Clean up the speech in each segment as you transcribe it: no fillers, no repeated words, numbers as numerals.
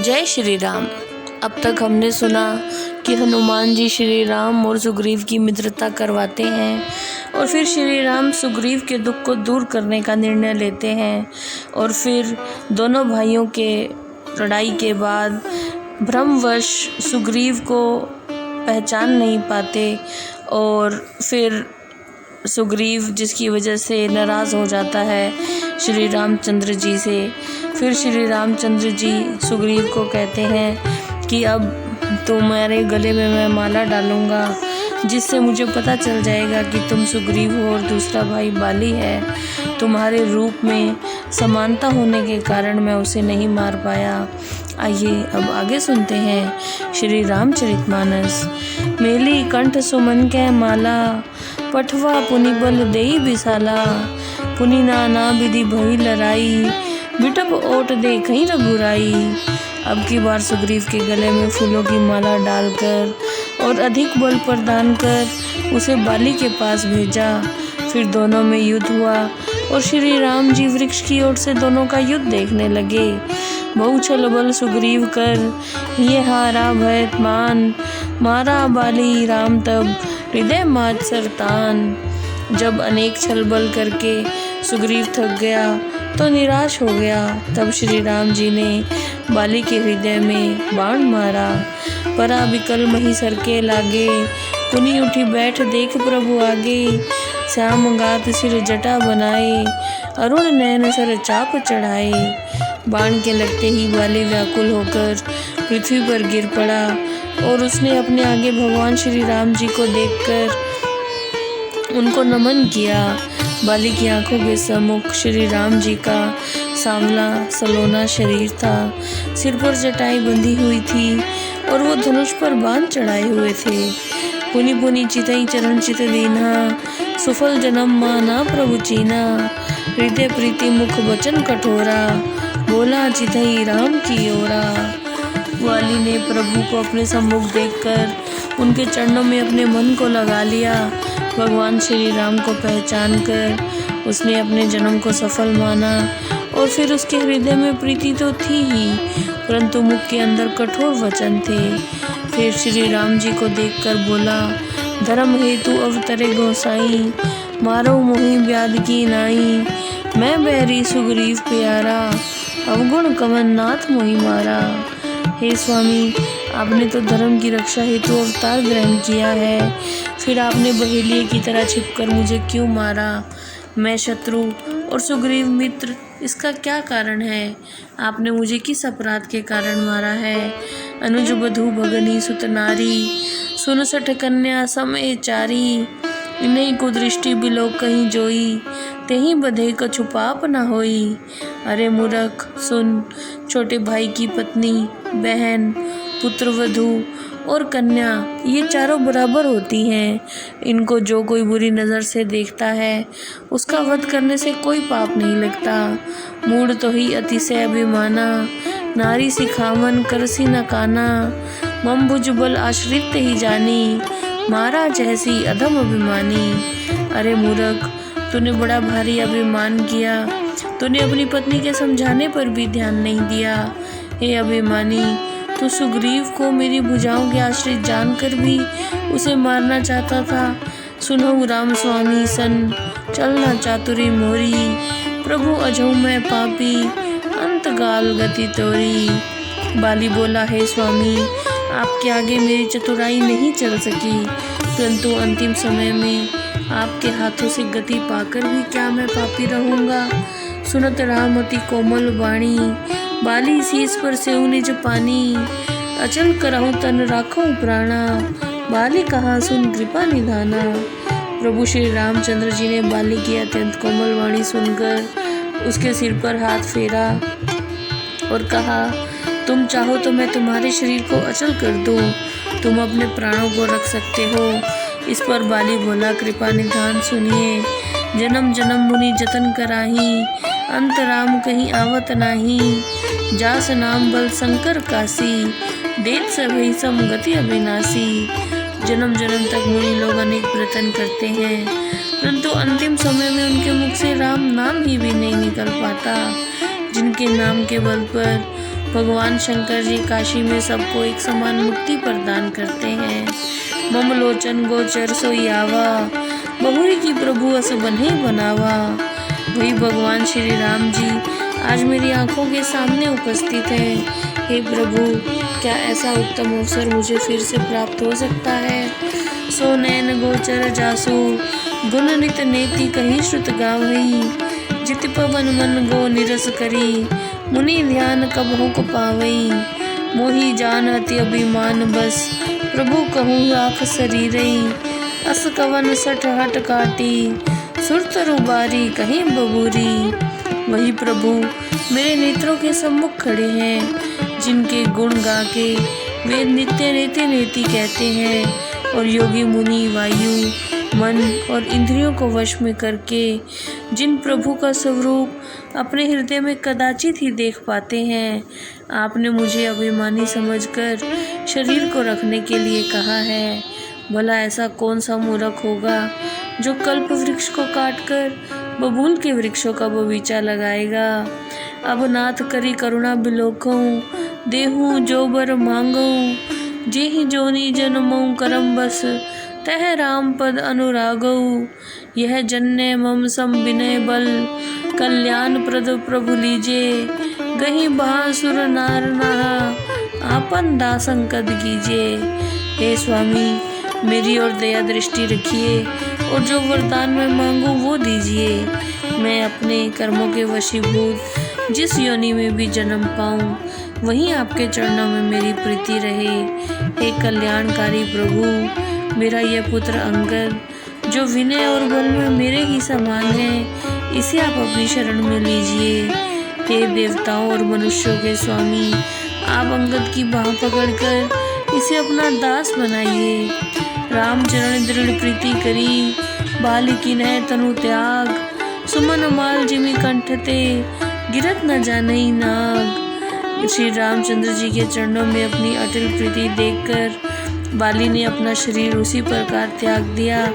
जय श्री राम। अब तक हमने सुना कि हनुमान जी श्री राम और सुग्रीव की मित्रता करवाते हैं और फिर श्री राम सुग्रीव के दुख को दूर करने का निर्णय लेते हैं और फिर दोनों भाइयों के लड़ाई के बाद भ्रमवश सुग्रीव को पहचान नहीं पाते और फिर सुग्रीव जिसकी वजह से नाराज़ हो जाता है श्री रामचंद्र जी से। फिर श्री रामचंद्र जी सुग्रीव को कहते हैं कि अब तुम्हारे गले में मैं माला डालूँगा जिससे मुझे पता चल जाएगा कि तुम सुग्रीव हो और दूसरा भाई बाली है। तुम्हारे रूप में समानता होने के कारण मैं उसे नहीं मार पाया। आइए अब आगे सुनते हैं श्री रामचरितमानस। मेली कंठ सुमन कै माला, पठवा पुनि बल देई विशाला। पुनि नाना विधि भई लड़ाई, बिटप ओट दे कहीं रघुराई। अब की बार सुग्रीव के गले में फूलों की माला डालकर और अधिक बल प्रदान कर उसे बाली के पास भेजा। फिर दोनों में युद्ध हुआ और श्री राम जी वृक्ष की ओर से दोनों का युद्ध देखने लगे। बहु छल बल सुग्रीव कर, ये हारा भय मान। मारा बाली राम तब, हृदय मात सरतान। जब अनेक छल बल करके सुग्रीव थक गया तो निराश हो गया। तब श्री राम जी ने बाली के हृदय में बाण मारा। परा विकल मही सर के लागे, पुनि उठी बैठ देख प्रभु आगे। श्याम गात सिर जटा बनाए, अरुण नयन सर चाप चढ़ाए। बाण के लगते ही बाली व्याकुल होकर पृथ्वी पर गिर पड़ा और उसने अपने आगे भगवान श्री राम जी को देखकर उनको नमन किया। बाली की आंखों के सम्मुख श्री राम जी का सांवला सलोना शरीर था। सिर पर जटाई बंधी हुई थी और वो धनुष पर बाण चढ़ाए हुए थे। पुनि पुनि चितई चरण चित दीन्हा, सुफल जन्म माना प्रभु चीना। हृदय प्रीति मुख वचन कठोरा, बोला चितई राम की ओरा। वाली ने प्रभु को अपने सम्मुख देखकर उनके चरणों में अपने मन को लगा लिया। भगवान श्री राम को पहचान कर उसने अपने जन्म को सफल माना और फिर उसके हृदय में प्रीति तो थी ही परंतु मुख के अंदर कठोर वचन थे। फिर श्री राम जी को देखकर बोला, धर्म हेतु अवतरे गोसाई। मारो मोहि व्याध की नाई, मैं बैरी सुग्रीव प्यारा। अवगुण कवन नाथ मोहि मारा। हे स्वामी, आपने तो धर्म की रक्षा हेतु अवतार ग्रहण किया है, फिर आपने बहेलिये की तरह छिपकर मुझे क्यों मारा। मैं शत्रु और सुग्रीव मित्र, इसका क्या कारण है। आपने मुझे किस अपराध के कारण मारा है। अनुज बधू भगनी सुत नारी, सुन सठ कन्या समय चारी। इन्हीं को दृष्टि बिलो कहीं जोई, तेहीं बधे कछु पाप न होई। अरे मूर्ख सुन, छोटे भाई की पत्नी, बहन, पुत्रवधू और कन्या ये चारों बराबर होती हैं। इनको जो कोई बुरी नज़र से देखता है उसका वध करने से कोई पाप नहीं लगता। मूढ़ तो ही अतिशय अभिमाना, नारी सिखावन करसी न काना। मम भुज बल आश्रित ही जानी, मारा जैसी अधम अभिमानी। अरे मूर्ख, तूने बड़ा भारी अभिमान किया। तूने अपनी पत्नी के समझाने पर भी ध्यान नहीं दिया। हे अभिमानी, तू सुग्रीव को मेरी भुजाओं के आश्रित जानकर भी उसे मारना चाहता था। सुनो राम स्वामी सन, चलना चातुरी मोरी। प्रभु अजहु मैं पापी, अंतकाल गति तोरी। बाली बोला, हे स्वामी, आपके आगे मेरी चतुराई नहीं चल सकी, परंतु अंतिम समय में आपके हाथों से गति पाकर भी क्या मैं पापी रहूँगा। सुनत राम अति कोमल वाणी, बाली शीस पर सेऊ निज पानी। अचल करहु तन राखो प्राणा, बाली कहा सुन कृपा निधाना। प्रभु श्री रामचंद्र जी ने बाली की अत्यंत कोमल वाणी सुनकर उसके सिर पर हाथ फेरा और कहा, तुम चाहो तो मैं तुम्हारे शरीर को अचल कर दूं। तुम अपने प्राणों को रख सकते हो। इस पर बाली बोला, कृपा निधान सुनिए। जन्म जन्म मुनि जतन कराही, अंत राम कहीं आवत नाही। जास नाम बल शंकर काशी, देत सभई समगति अविनाशी। जन्म जन्म तक मुनि लोग अनेक प्रयत्न करते हैं परंतु अंतिम समय में उनके मुख से राम नाम ही भी नहीं निकल पाता। जिनके नाम के बल पर भगवान शंकर जी काशी में सबको एक समान मुक्ति प्रदान करते हैं। मम लोचन गोचर सोई आवा, बहुरी की प्रभु अस बन्हे बनावा। वही भगवान श्री राम जी आज मेरी आंखों के सामने उपस्थित है। हे प्रभु, क्या ऐसा उत्तम अवसर मुझे फिर से प्राप्त हो सकता है? सो नैन गोचर जासु, गुण नित नेति कही श्रुत गावई। जित पवन मन गो निरस करी, मुनि ध्यान कबहु को पावई। मोहि जान अति अभिमान बस, प्रभु कहूँ राख शरीरई। अस कवन सठ हट काटी, सुरतरु बारी कहीं बबूरी। वही प्रभु मेरे नेत्रों के सम्मुख खड़े हैं, जिनके गुण गा के वे नित्य नेति नेति कहते हैं। और योगी मुनि वायु मन और इंद्रियों को वश में करके जिन प्रभु का स्वरूप अपने हृदय में कदाचित ही देख पाते हैं, आपने मुझे अभिमानी समझकर शरीर को रखने के लिए कहा है। भला ऐसा कौन सा मूर्ख होगा जो कल्प वृक्ष को काटकर बबूल के वृक्षों का बगीचा लगाएगा। अब नाथ करी करुणा बिलोकऊँ, देहूँ जो बर मांगऊँ। जेहि जोनी जन्मऊँ करम बस, तह राम पद अनुरागऊ। यह जन्य मम सम विनय बल, कल्याण प्रद प्रभु लीजे। गही बहासुर नार नहा, आपन दासन कद कीजे। हे स्वामी, मेरी ओर दया दृष्टि रखिए और जो वरदान मैं मांगू वो दीजिए। मैं अपने कर्मों के वशीभूत जिस योनि में भी जन्म पाऊँ, वहीं आपके चरणों में मेरी प्रीति रहे। हे कल्याणकारी प्रभु, मेरा यह पुत्र अंगद जो विनय और बल में मेरे ही समान है, इसे आप अपनी शरण में लीजिए। हे देवताओं और मनुष्यों के स्वामी, आप अंगद की बाह पकड़कर इसे अपना दास बनाइए। राम चरण दृढ़ प्रीति करी, बालिकी नह तनु त्याग। सुमन माल जिमि कंठते, गिरत न जानई नाग। श्री रामचंद्र जी के चरणों में अपनी अटल प्रीति देखकर बाली ने अपना शरीर उसी प्रकार त्याग दिया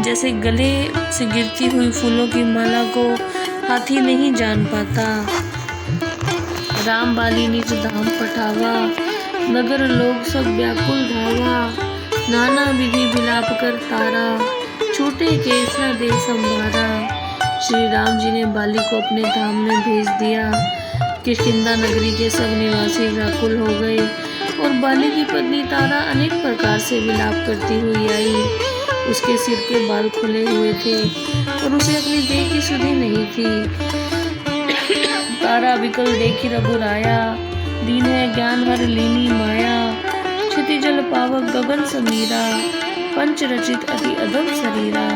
जैसे गले से गिरती हुई फूलों की माला को हाथी नहीं जान पाता। राम बाली निज धाम पठावा, नगर लोग सब व्याकुल धावा। नाना विधि विलाप कर तारा, छूटे केस न दे संभारा। श्री राम जी ने बाली को अपने धाम में भेज दिया। किष्किंधा नगरी के सब निवासी व्याकुल हो गए और बाली की पत्नी तारा अनेक प्रकार से विलाप करती हुई आई। उसके सिर के बाल खुले हुए थे और उसे अपनी देह की सुधि नहीं थी। तारा विकल देखी रघुराया, दीन है ज्ञान हर लीनी माया। क्षति जल पावक गगन समीरा, पंच रचित अति अधम शरीरा।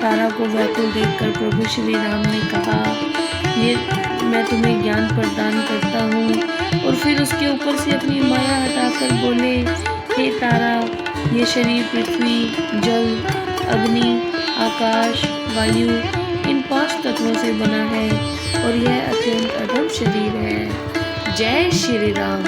तारा को व्याकुल देखकर प्रभु श्री राम ने कहा, ये मैं तुम्हें ज्ञान प्रदान करता हूँ। और फिर उसके ऊपर से अपनी माया हटाकर बोले, हे तारा, ये शरीर पृथ्वी, जल, अग्नि, आकाश, वायु इन 5 तत्वों से बना है और यह अत्यंत अधम शरीर है। जय श्री राम।